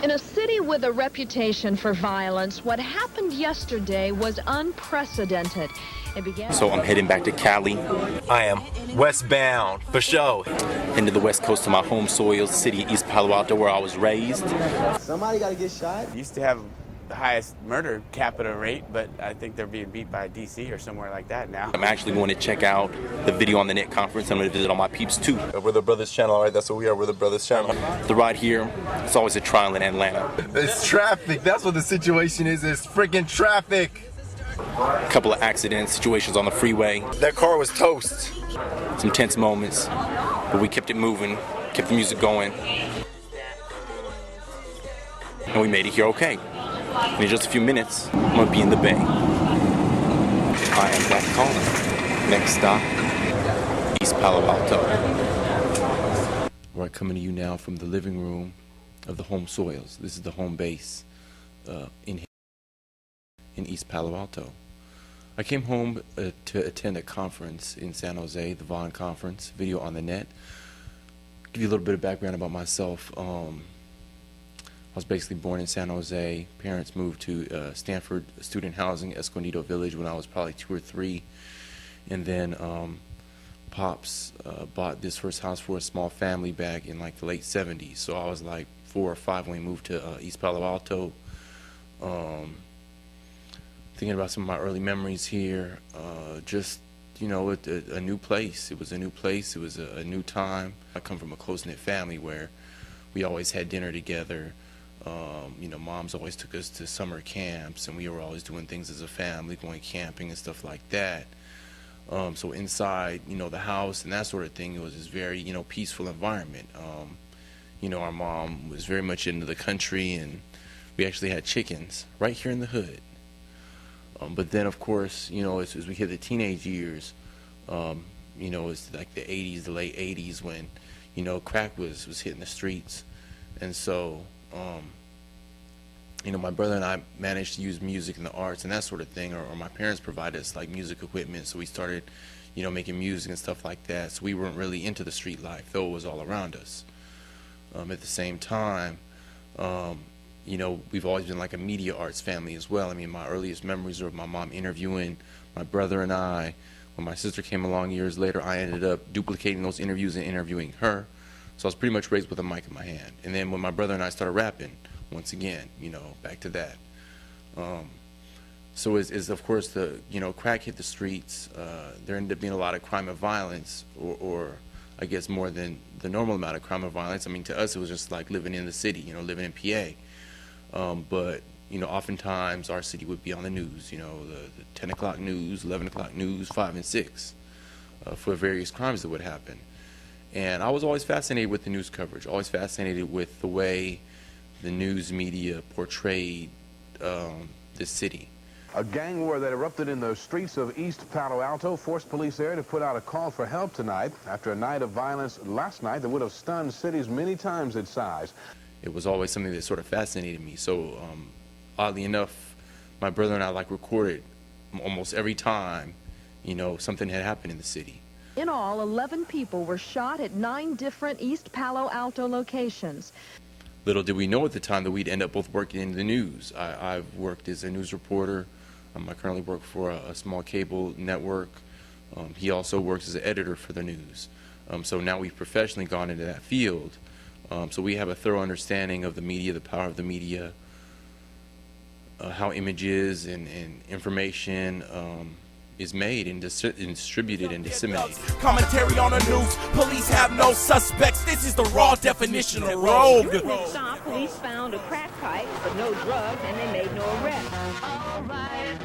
In a city with a reputation for violence, what happened yesterday was unprecedented. It began. So I'm heading back to Cali. I am westbound, for sure. Into the west coast of my home soil, city of East Palo Alto, where I was raised. Somebody got to get shot. Used to have the highest murder capita rate, but I think they're being beat by DC or somewhere like that now. I'm actually going to check out the video on the net conference. I'm going to visit all my peeps too. We're the Brothers Channel, all right? That's what we are. We're the Brothers Channel. The ride here, it's always a trial in Atlanta. It's traffic. That's what the situation is. It's freaking traffic. A couple of accidents, situations on the freeway. That car was toast. Some tense moments, but we kept it moving, kept the music going. And we made it here okay. In just a few minutes, I'm going to be in the Bay. I am Black Calling. Next stop, East Palo Alto. We're coming to you now from the living room of the home soils. This is the home base in East Palo Alto. I came home to attend a conference in San Jose, the Vaughn Conference, video on the net. Give you a little bit of background about myself. I was basically born in San Jose. Parents moved to Stanford Student Housing, Escondido Village, when I was probably 2 or 3. And then Pops bought this first house for a small family back in like the late 70s. So I was like 4 or 5 when we moved to East Palo Alto. Thinking about some of my early memories here, just, you know, a new place. It was a new place. It was a new time. I come from a close-knit family where we always had dinner together. You know, moms always took us to summer camps, and we were always doing things as a family, going camping and stuff like that. So inside, you know, the house and that sort of thing, it was this very, you know, peaceful environment. You know, our mom was very much into the country, and we actually had chickens right here in the hood. But then, of course, you know, as we hit the teenage years, you know, it's like the 80s, the late 80s, when, you know, crack was hitting the streets. And so, you know, my brother and I managed to use music and the arts and that sort of thing, or my parents provided us like music equipment, so we started, you know, making music and stuff like that. So we weren't really into the street life, though it was all around us. At the same time, you know, we've always been like a media arts family as well. I mean, my earliest memories are of my mom interviewing my brother and I. When my sister came along years later, I ended up duplicating those interviews and interviewing her. So I was pretty much raised with a mic in my hand. And then when my brother and I started rapping, once again, you know, back to that. So as of course the, you know, crack hit the streets, there ended up being a lot of crime and violence, or I guess more than the normal amount of crime and violence. I mean, to us it was just like living in the city, you know, living in PA. But, you know, oftentimes our city would be on the news, you know, the 10 o'clock news, 11 o'clock news, 5 and 6, for various crimes that would happen. And I was always fascinated with the news coverage, always fascinated with the way the news media portrayed this city. A gang war that erupted in the streets of East Palo Alto forced police there to put out a call for help tonight after a night of violence last night that would have stunned cities many times its size. It was always something that sort of fascinated me. So oddly enough, my brother and I like recorded almost every time, you know, something had happened in the city. In all, 11 people were shot at 9 different East Palo Alto locations. Little did we know at the time that we'd end up both working in the news. I've worked as a news reporter. I currently work for a small cable network. He also works as an editor for the news. So now we've professionally gone into that field. So we have a thorough understanding of the media, the power of the media, how images and information is made and distributed and disseminated. Commentary on the news, police have no suspects. This is the raw definition of rogue. During the stop, police found a crack pipe, but no drugs, and they made no arrest. All right.